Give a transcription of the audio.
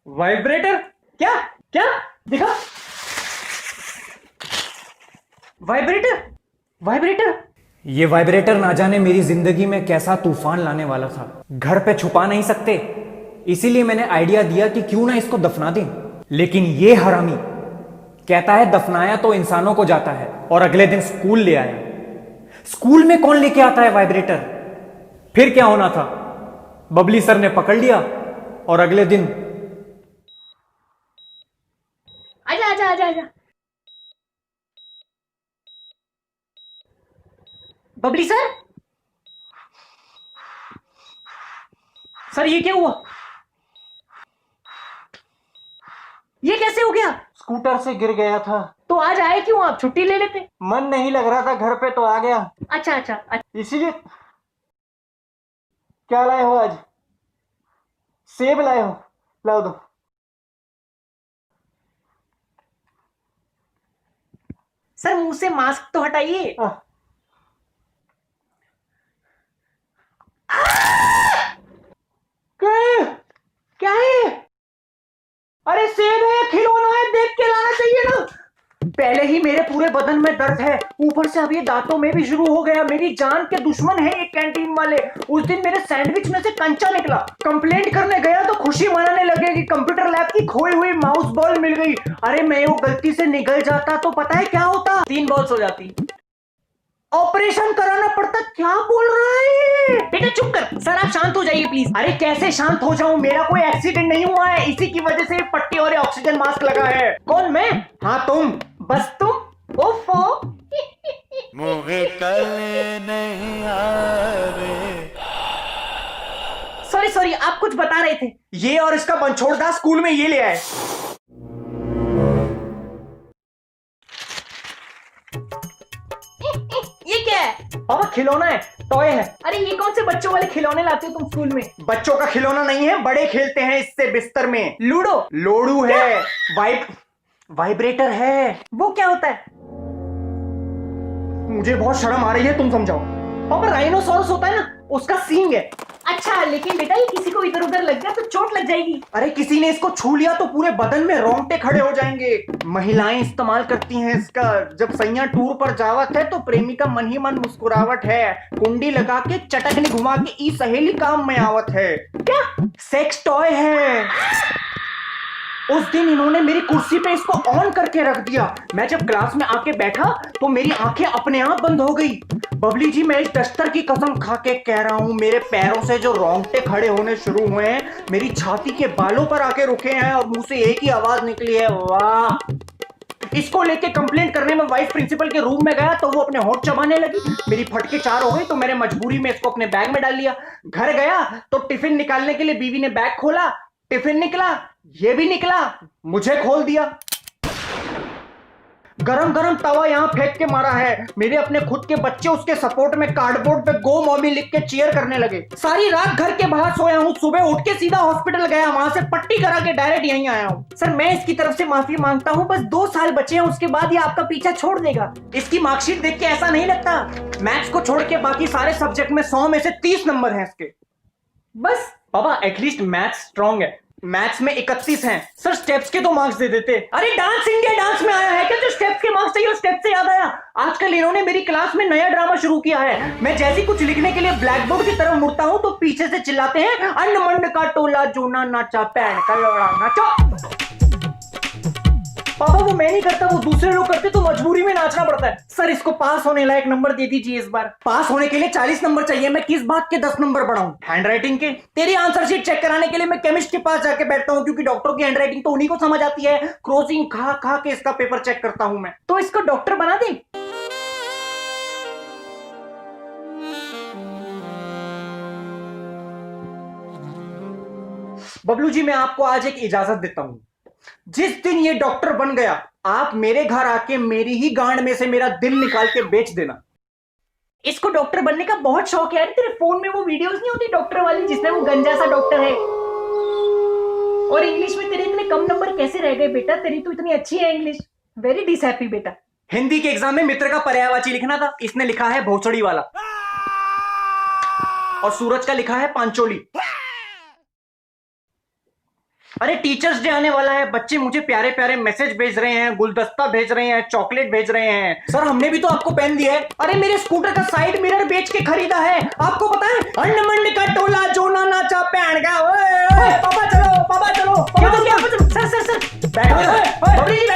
Vibrator? क्या क्या दिखा? वाइब्रेटर? वाइब्रेटर? ये वाइब्रेटर ना जाने मेरी जिंदगी में कैसा तूफान लाने वाला था। घर पे छुपा नहीं सकते, इसीलिए मैंने आइडिया दिया कि क्यों ना इसको दफना दें। लेकिन ये हरामी कहता है दफनाया तो इंसानों को जाता है, और अगले दिन स्कूल ले आया। स्कूल में कौन लेके आता है वाइब्रेटर? फिर क्या होना था, बबली सर ने पकड़ लिया और अगले दिन आजा आजा आजा आजा। बबली सर, सर ये क्या हुआ? ये कैसे हो गया? स्कूटर से गिर गया था। तो आज आए क्यों? आप छुट्टी ले लेते। मन नहीं लग रहा था घर पे तो आ गया। अच्छा अच्छा अच्छा। इसीलिए। क्या लाए हो आज? सेब लाए हो? लाओ दो। सर मुंह से मास्क तो हटाइए। क्या है? अरे सेब है, खिलौना है, देख के लाना चाहिए ना। पहले ही मेरे पूरे बदन में दर्द है, ऊपर से अब ये दांतों में भी शुरू हो गया। मेरी जान के दुश्मन है ये कैंटीन वाले। उस दिन मेरे सैंडविच में से कंचा निकला। कंप्लेंट करने गया तो खुशी मनाने लगे कि कंप्यूटर लैब की खोई हुई माउस बॉल मिल गई। अरे मैं वो गलती से निगल जाता तो पता है क्या होता? 3 बॉल्स हो जाती। ऑपरेशन कराना पड़ता। क्या बोल रहा है? बेटा चुप कर। सर आप शांत हो जाइए प्लीज। अरे कैसे शांत हो जाऊं? मेरा कोई एक्सीडेंट नहीं हुआ है, इसी की वजह से पट्टी और ऑक्सीजन मास्क लगा है। कौन? मैं? हाँ तुम। बस तुम? ओफो। मुझे कल नहीं आ रहे। सॉरी सॉरी, आप कुछ बता रहे थे। ये और इसका बनछोड़दा स्कूल में ये ले आए। ये क्या है? पापा खिलौना है, टॉय है। अरे ये कौन से बच्चों वाले खिलौने लाते हो तुम स्कूल में? बच्चों का खिलौना नहीं है, बड़े खेलते हैं इससे बिस्तर में। लूडो? लोड़ू है। वाइब्रेटर है। वो क्या होता है? मुझे बहुत शर्म आ रही है, तुम समझाओ। पापा राइनोसोरस होता है ना, उसका सींग है। अच्छा लेकिन बेटा ये किसी को इधर उधर लग गया तो चोट लग जाएगी। अरे किसी ने इसको छू लिया तो पूरे बदन में रोंगटे खड़े हो जाएंगे। महिलाएं इस्तेमाल करती हैं इसका। जब सैया टूर पर जावत है तो प्रेमिका मन ही मन मुस्कुरावट है। कुंडी लगा के चटकनी घुमा के ई सहेली काम में आवत है। क्या? सेक्स टॉय है। उस दिन इन्होंने मेरी कुर्सी पे इसको ऑन करके रख दिया। मैं जब क्लास में आके बैठा तो मेरी आंखें अपने आप बंद हो गई। बबली जी मैं इस डस्टर की कसम खा के कह रहा हूं, मेरे पैरों से जो रोंगटे खड़े होने शुरू हुए हैं, मेरी छाती के बालों पर आके रुके हैं और मुंह से एक ही आवाज निकली है, वाह। इसको लेके कंप्लेंट करने में वाइस प्रिंसिपल के रूम में गया तो वो अपने होंठ चबाने लगी। मेरी फटके 4 हो गई तो मैंने मजबूरी में इसको अपने बैग में डाल लिया। घर गया तो टिफिन निकालने के लिए बीवी ने बैग खोला, टिफिन निकला, ये भी निकला, मुझे खोल दिया। गरम गरम तवा यहां फेंक के मारा है। मेरे अपने खुद के बच्चे उसके सपोर्ट में कार्डबोर्ड पे गो मॉमी लिख के चीयर करने लगे। सारी रात घर के बाहर सोया हूं, सुबह उठ के सीधा हॉस्पिटल गया, वहां से पट्टी करा के डायरेक्ट यहीं आया हूं। सर मैं इसकी तरफ से माफी मांगता हूँ, बस 2 साल बचे हैं, उसके बाद ये आपका पीछा छोड़ देगा। इसकी मार्कशीट देख के ऐसा नहीं लगता। मैथ्स को छोड़ के बाकी सारे सब्जेक्ट में 100 में से 30 नंबर हैं इसके। बस पापा एटलीस्ट मैथ्स स्ट्रांग है। मैथ्स में 31 हैं। सर स्टेप्स के तो मार्क्स दे देते। अरे डांस इंडिया डांस में आया है क्या जो स्टेप्स के मार्क्स चाहिए? स्टेप से याद आया, आजकल इन्होंने मेरी क्लास में नया ड्रामा शुरू किया है। मैं जैसे ही कुछ लिखने के लिए ब्लैक बोर्ड की तरफ मुड़ता हूं तो पीछे से चिल्लाते हैं, अन्नमंड का टोला जोना नाचा पैन का लौड़ा नाचो। पापा वो मैं नहीं करता, वो दूसरे लोग करते तो मजबूरी में नाचना पड़ता है। सर इसको पास होने लायक नंबर दे दीजिए इस बार। पास होने के लिए 40 नंबर चाहिए, मैं किस बात के 10 नंबर बढ़ाऊं? हैंडराइटिंग के? तेरी आंसर शीट चेक कराने के लिए मैं केमिस्ट के पास जाके बैठता हूं, क्योंकि डॉक्टर की हैंडराइटिंग तो उन्हीं को समझ आती है। क्रोसिंग खा खा के इसका पेपर चेक करता हूं मैं। तो इसको डॉक्टर बना दे। बबलू जी मैं आपको आज एक इजाजत देता हूं। जिस दिन ये डॉक्टर बन गया, आप मेरे घर आके मेरी ही गांड में से मेरा दिल निकाल के बेच देना। इसको डॉक्टर बनने का बहुत शौक है। अरे तेरे फोन में वो वीडियोस नहीं होती डॉक्टर वाली जिसमें वो गंजा सा डॉक्टर है? और इंग्लिश में तेरे इतने कम नंबर कैसे रह गए बेटा? तेरी तो इतनी अच्छी है इंग्लिश। वेरी डिसहैप्पी बेटा। हिंदी के एग्जाम में मित्र का पर्यायवाची लिखना था, इसने लिखा है भोसड़ी वाला। और सूरज का लिखा है पांचोली। अरे टीचर्स डे आने वाला है, बच्चे मुझे प्यारे प्यारे मैसेज भेज रहे हैं, गुलदस्ता भेज रहे हैं, चॉकलेट भेज रहे हैं। सर हमने भी तो आपको पेन दिया है। अरे मेरे स्कूटर का साइड मिरर बेच के खरीदा है, आपको पता है? अंड मंड का टोला जो ना नाचा पैण का। ओए, ओए, पापा चलो, पापा चलो, पापा चलो, पापा चलो। सर सर सर बैठो। बबली जी